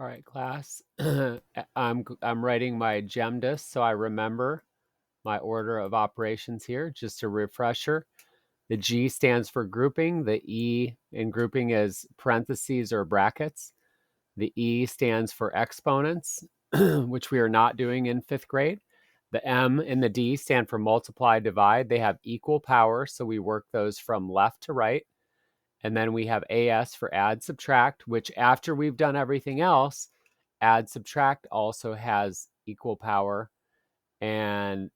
All right, class. I'm writing my GEMDIS so I remember my order of operations here. Just a refresher. The G stands for grouping. The E in grouping is parentheses or brackets. The E stands for exponents, which we are not doing in fifth grade. The M and the D stand for multiply, divide. They have equal power, so we work those from left to right. And then we have AS for add, subtract, which after we've done everything else, add, subtract also has equal power, and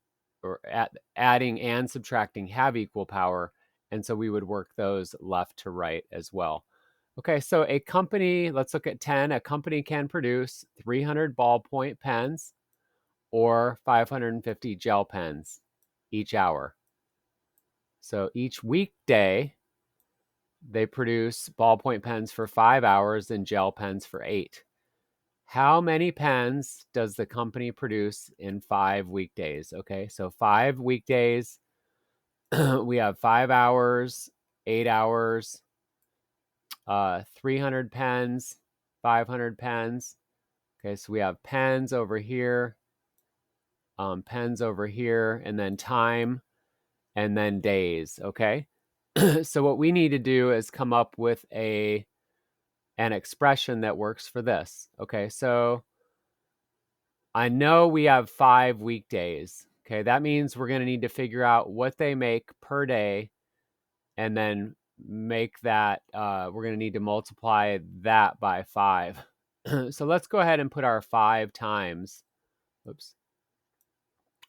adding and subtracting have equal power. And so we would work those left to right as well. Okay, so a company, let's look at 10. A company can produce 300 ballpoint pens or 550 gel pens each hour. So each weekday, they produce ballpoint pens for 5 hours and gel pens for 8. How many pens does the company produce in 5 weekdays? Okay, so 5 weekdays, we have 5 hours, 8 hours, 300 pens, 500 pens. Okay, so we have pens over here, and then time, and then days. Okay, so what we need to do is come up with an expression that works for this. Okay, so I know we have 5 weekdays. Okay, that means we're going to need to figure out what they make per day and then make that, we're going to need to multiply that by 5. So let's go ahead and put our 5 times,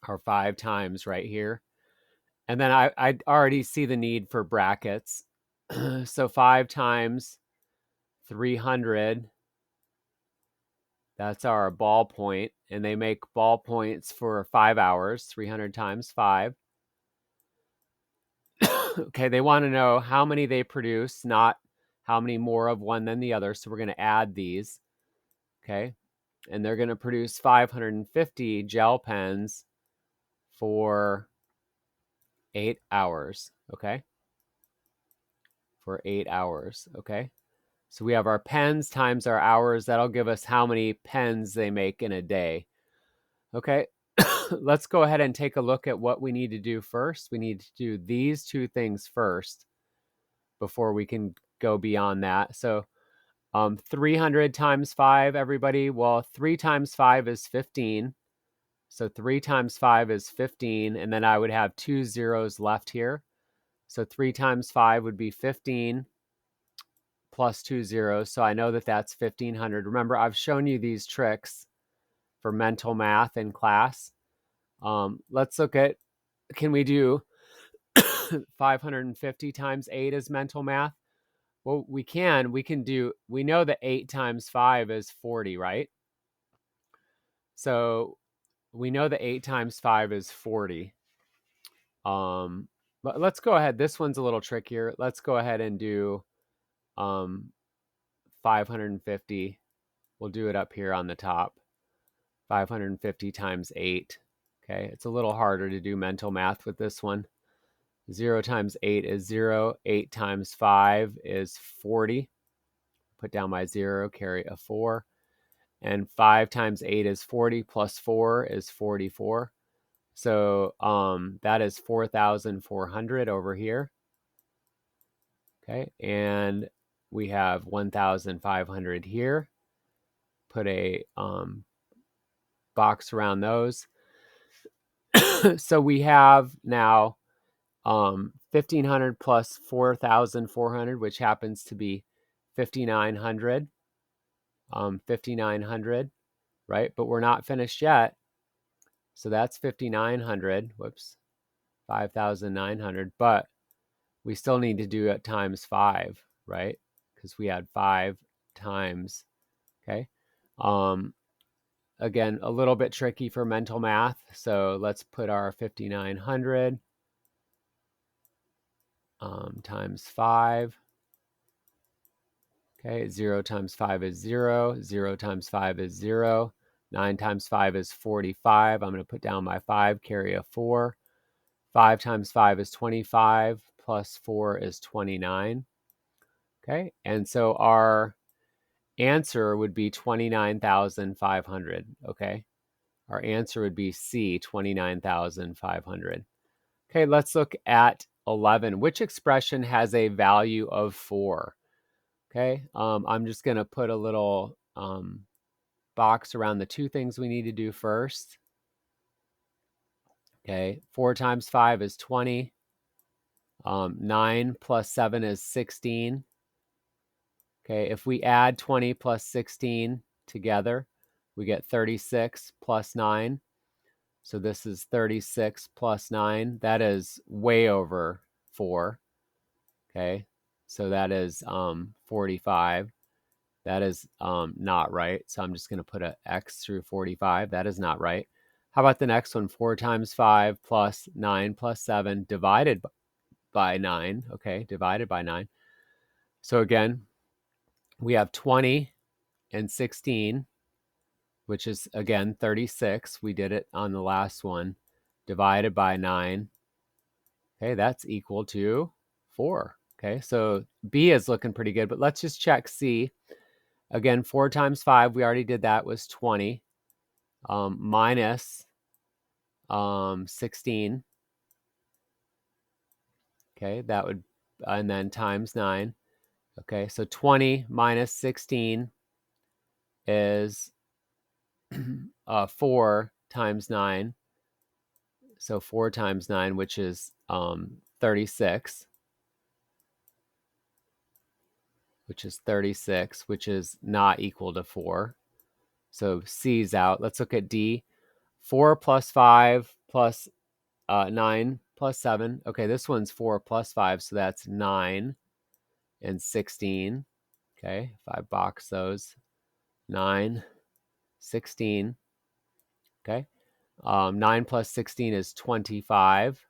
our 5 times right here. And then I already see the need for brackets. So 5 times 300, that's our ballpoint. And they make ballpoints for 5 hours, 300 times 5. Okay, they want to know how many they produce, not how many more of one than the other. So we're going to add these. Okay, and they're going to produce 550 gel pens for 8 hours. Okay, for 8 hours. Okay, so we have our pens times our hours. That'll give us how many pens they make in a day. Okay, let's go ahead and take a look at what we need to do first. We need to do these two things first before we can go beyond that. So 300 times 5, everybody. Well, 3 times 5 is 15. So 3 times 5 is 15. And then I would have 2 zeros left here. So 3 times 5 would be 15 plus 2 zeros. So I know that that's 1,500. Remember, I've shown you these tricks for mental math in class. Let's look at, can we do 550 times 8 as mental math? Well, we can do, we know that 8 times 5 is 40, right? So we know that 8 times 5 is 40. But let's go ahead. This one's a little trickier. Let's go ahead and do 550. We'll do it up here on the top. 550 times 8. Okay, it's a little harder to do mental math with this one. 0 times 8 is 0. 8 times 5 is 40. Put down my 0, carry a 4. And 5 times 8 is 40, plus 4 is 44. So that is 4,400 over here. Okay, and we have 1,500 here. Put a box around those. So we have now 1,500 plus 4,400, which happens to be 5,900. 5,900, right? But we're not finished yet. So that's 5,900. Whoops, 5,900. But we still need to do it times 5, right? Because we had 5 times. Okay. Again, a little bit tricky for mental math. So let's put our 5,900 times 5. Okay, 0 times 5 is 0. 0 times 5 is 0. 9 times 5 is 45. I'm going to put down my 5, carry a 4. 5 times 5 is 25, plus 4 is 29. Okay, and so our answer would be 29,500, okay? Our answer would be C, 29,500. Okay, let's look at 11. Which expression has a value of 4? Okay, I'm just going to put a little box around the two things we need to do first. Okay, 4 times 5 is 20. 9 plus 7 is 16. Okay, if we add 20 plus 16 together, we get 36 plus 9. So this is 36 plus 9. That is way over 4. Okay, so that is 45. That is not right. So I'm just going to put an X through 45. That is not right. How about the next one? 4 times 5 plus 9 plus 7 divided by 9. Okay, divided by 9. So again, we have 20 and 16, which is, again, 36. We did it on the last one. Divided by 9. Okay, that's equal to 4. Okay, so B is looking pretty good, but let's just check C. Again, 4 times 5, we already did that, was 20. Minus 16. Okay, that would, and then times 9. Okay, so 20 minus 16 is 4 times 9. So 4 times 9, which is 36. Which is 36, which is not equal to 4. So C's out. Let's look at D. 4 plus 5 plus 9 plus 7. Okay, this one's 4 plus 5, so that's 9 and 16. Okay, if I box those, 9, 16. Okay, 9 plus 16 is 25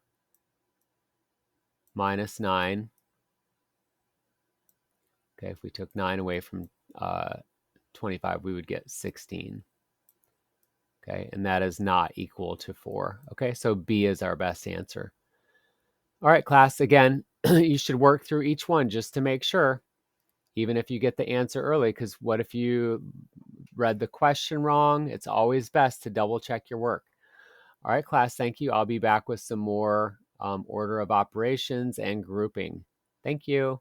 minus 9. Okay, if we took 9 away from 25, we would get 16. Okay, and that is not equal to 4. Okay, so B is our best answer. All right, class, again, you should work through each one just to make sure, even if you get the answer early, because what if you read the question wrong? It's always best to double check your work. All right, class, thank you. I'll be back with some more order of operations and grouping. Thank you.